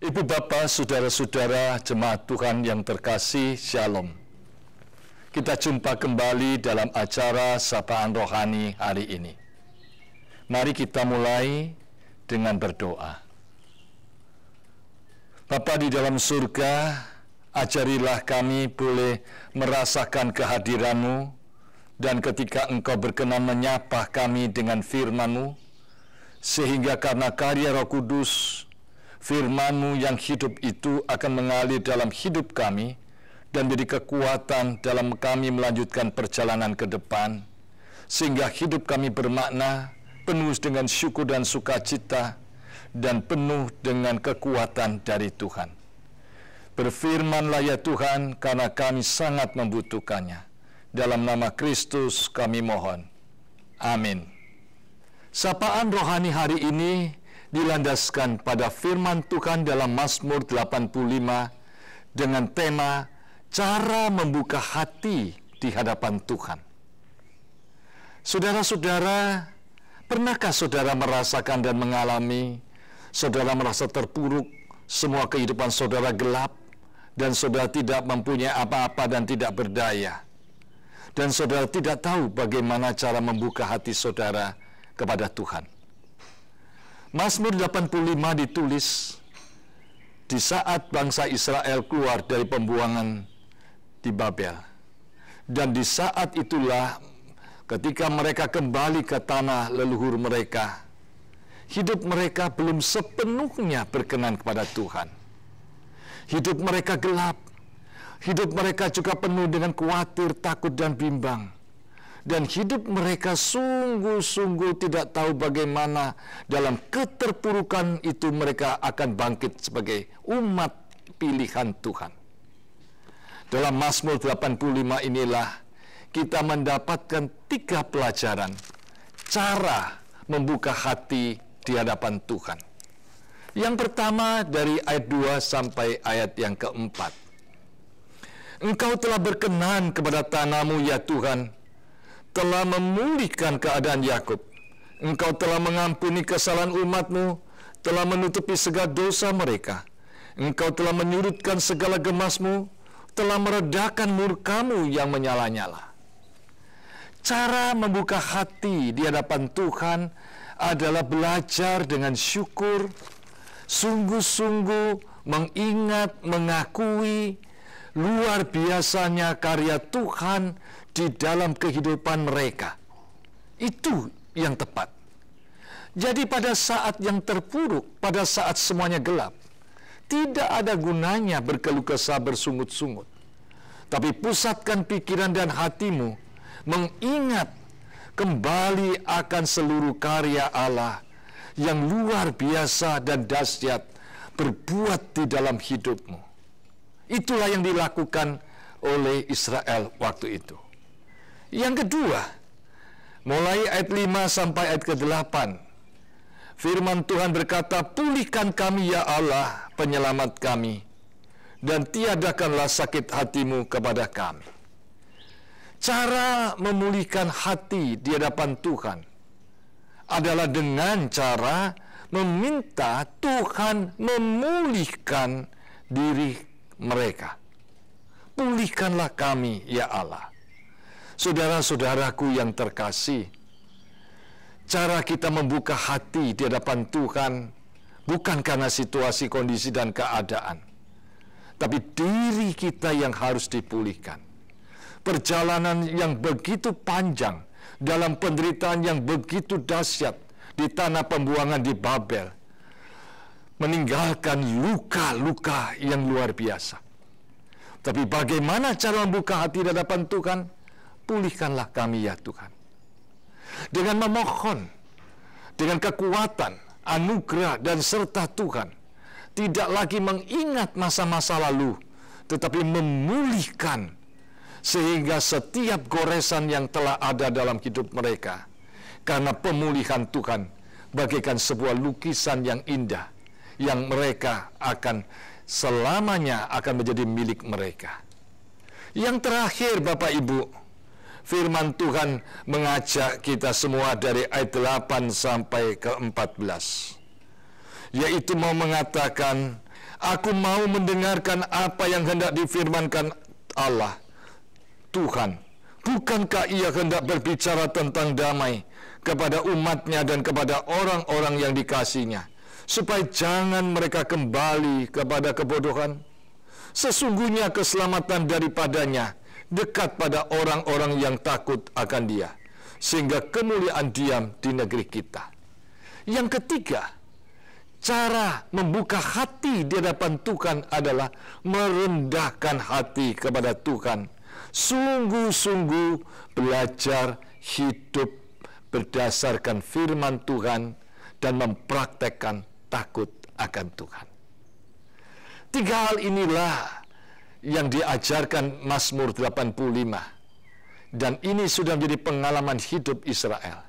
Ibu Bapa, saudara-saudara, jemaat Tuhan yang terkasih, Shalom. Kita jumpa kembali dalam acara Sapaan Rohani hari ini. Mari kita mulai dengan berdoa. Bapa di dalam surga, ajarilah kami boleh merasakan kehadiran-Mu, dan ketika Engkau berkenan menyapa kami dengan firman-Mu, sehingga karena karya Roh Kudus, firman-Mu yang hidup itu akan mengalir dalam hidup kami dan menjadi kekuatan dalam kami melanjutkan perjalanan ke depan, sehingga hidup kami bermakna, penuh dengan syukur dan sukacita, dan penuh dengan kekuatan dari Tuhan. Berfirmanlah ya Tuhan, karena kami sangat membutuhkannya. Dalam nama Kristus kami mohon. Amin. Sapaan Rohani hari ini dilandaskan pada firman Tuhan dalam Mazmur 85 dengan tema cara membuka hati di hadapan Tuhan. Saudara-saudara, pernahkah saudara merasakan dan mengalami saudara merasa terpuruk, semua kehidupan saudara gelap, dan saudara tidak mempunyai apa-apa dan tidak berdaya, dan saudara tidak tahu bagaimana cara membuka hati saudara kepada Tuhan? Mazmur 85 ditulis di saat bangsa Israel keluar dari pembuangan di Babel. Dan di saat itulah ketika mereka kembali ke tanah leluhur mereka, hidup mereka belum sepenuhnya berkenan kepada Tuhan. Hidup mereka gelap. Hidup mereka juga penuh dengan khawatir, takut, dan bimbang. Dan hidup mereka sungguh-sungguh tidak tahu bagaimana dalam keterpurukan itu mereka akan bangkit sebagai umat pilihan Tuhan. Dalam Mazmur 85 inilah kita mendapatkan 3 pelajaran cara membuka hati di hadapan Tuhan. Yang pertama dari ayat 2 sampai ayat yang keempat. Engkau telah berkenan kepada tanah-Mu ya Tuhan, telah memulihkan keadaan Yakub. Engkau telah mengampuni kesalahan umat-Mu, telah menutupi segala dosa mereka. Engkau telah menyurutkan segala gemas-Mu, telah meredakan murka-Mu yang menyala-nyala. Cara membuka hati di hadapan Tuhan adalah belajar dengan syukur, sungguh-sungguh mengingat, mengakui luar biasanya karya Tuhan di dalam kehidupan mereka. Itu yang tepat. Jadi pada saat yang terpuruk, pada saat semuanya gelap, tidak ada gunanya berkeluh kesah bersungut-sungut. Tapi pusatkan pikiran dan hatimu, mengingat kembali akan seluruh karya Allah yang luar biasa dan dahsyat berbuat di dalam hidupmu. Itulah yang dilakukan oleh Israel waktu itu. Yang kedua, mulai ayat 5 sampai ayat ke-8, firman Tuhan berkata, pulihkan kami ya Allah, penyelamat kami, dan tiadakanlah sakit hatimu kepada kami. Cara memulihkan hati di hadapan Tuhan adalah dengan cara meminta Tuhan memulihkan diri mereka. Pulihkanlah kami ya Allah. Saudara-saudaraku yang terkasih, cara kita membuka hati di hadapan Tuhan bukan karena situasi, kondisi, dan keadaan, tapi diri kita yang harus dipulihkan. Perjalanan yang begitu panjang, dalam penderitaan yang begitu dahsyat di tanah pembuangan di Babel, meninggalkan luka-luka yang luar biasa. Tapi bagaimana cara membuka hati di hadapan Tuhan? pulihkanlah kami ya Tuhan. Dengan memohon, dengan kekuatan, anugerah, dan serta Tuhan, tidak lagi mengingat masa-masa lalu, tetapi memulihkan, sehingga setiap goresan yang telah ada dalam hidup mereka, karena pemulihan Tuhan, bagaikan sebuah lukisan yang indah, yang mereka akan selamanya akan menjadi milik mereka. Yang terakhir, Bapak Ibu, firman Tuhan mengajak kita semua dari ayat 8 sampai ke 14. Yaitu mau mengatakan, aku mau mendengarkan apa yang hendak difirmankan Allah, Tuhan. Bukankah ia hendak berbicara tentang damai kepada umatnya dan kepada orang-orang yang dikasihinya, supaya jangan mereka kembali kepada kebodohan? Sesungguhnya keselamatan daripadanya dekat pada orang-orang yang takut akan Dia, sehingga kemuliaan diam di negeri kita. Yang ketiga, cara membuka hati di hadapan Tuhan adalah merendahkan hati kepada Tuhan. Sungguh-sungguh belajar hidup berdasarkan firman Tuhan dan mempraktekkan takut akan Tuhan. Tiga hal inilah yang diajarkan Mazmur 85. Dan ini sudah menjadi pengalaman hidup Israel.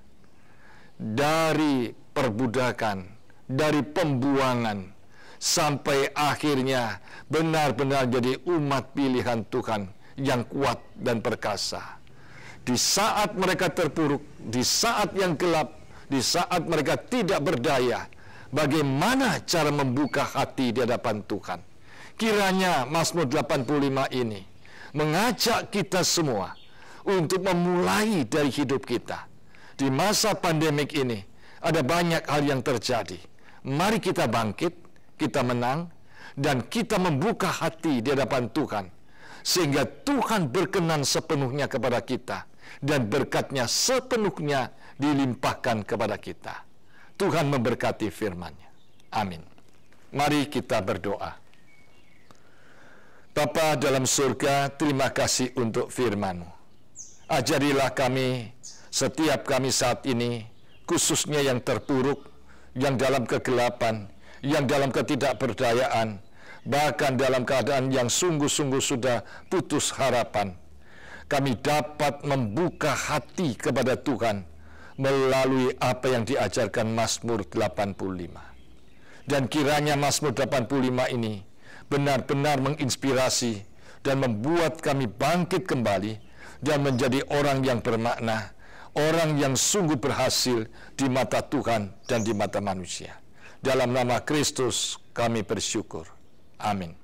Dari perbudakan, dari pembuangan, sampai akhirnya benar-benar jadi umat pilihan Tuhan yang kuat dan perkasa. Di saat mereka terpuruk, di saat yang gelap, di saat mereka tidak berdaya, bagaimana cara membuka hati di hadapan Tuhan? Kiranya Mazmur 85 ini mengajak kita semua untuk memulai dari hidup kita. Di masa pandemik ini ada banyak hal yang terjadi. Mari kita bangkit, kita menang, dan kita membuka hati di hadapan Tuhan, sehingga Tuhan berkenan sepenuhnya kepada kita, dan berkat-Nya sepenuhnya dilimpahkan kepada kita. Tuhan memberkati firman-Nya. Amin. Mari kita berdoa. Bapa dalam surga, terima kasih untuk firman-Mu. Ajarilah kami, setiap kami saat ini, khususnya yang terpuruk, yang dalam kegelapan, yang dalam ketidakberdayaan, bahkan dalam keadaan yang sungguh-sungguh sudah putus harapan. Kami dapat membuka hati kepada Tuhan melalui apa yang diajarkan Mazmur 85. Dan kiranya Mazmur 85 ini benar-benar menginspirasi dan membuat kami bangkit kembali dan menjadi orang yang bermakna, orang yang sungguh berhasil di mata Tuhan dan di mata manusia. Dalam nama Kristus kami bersyukur. Amin.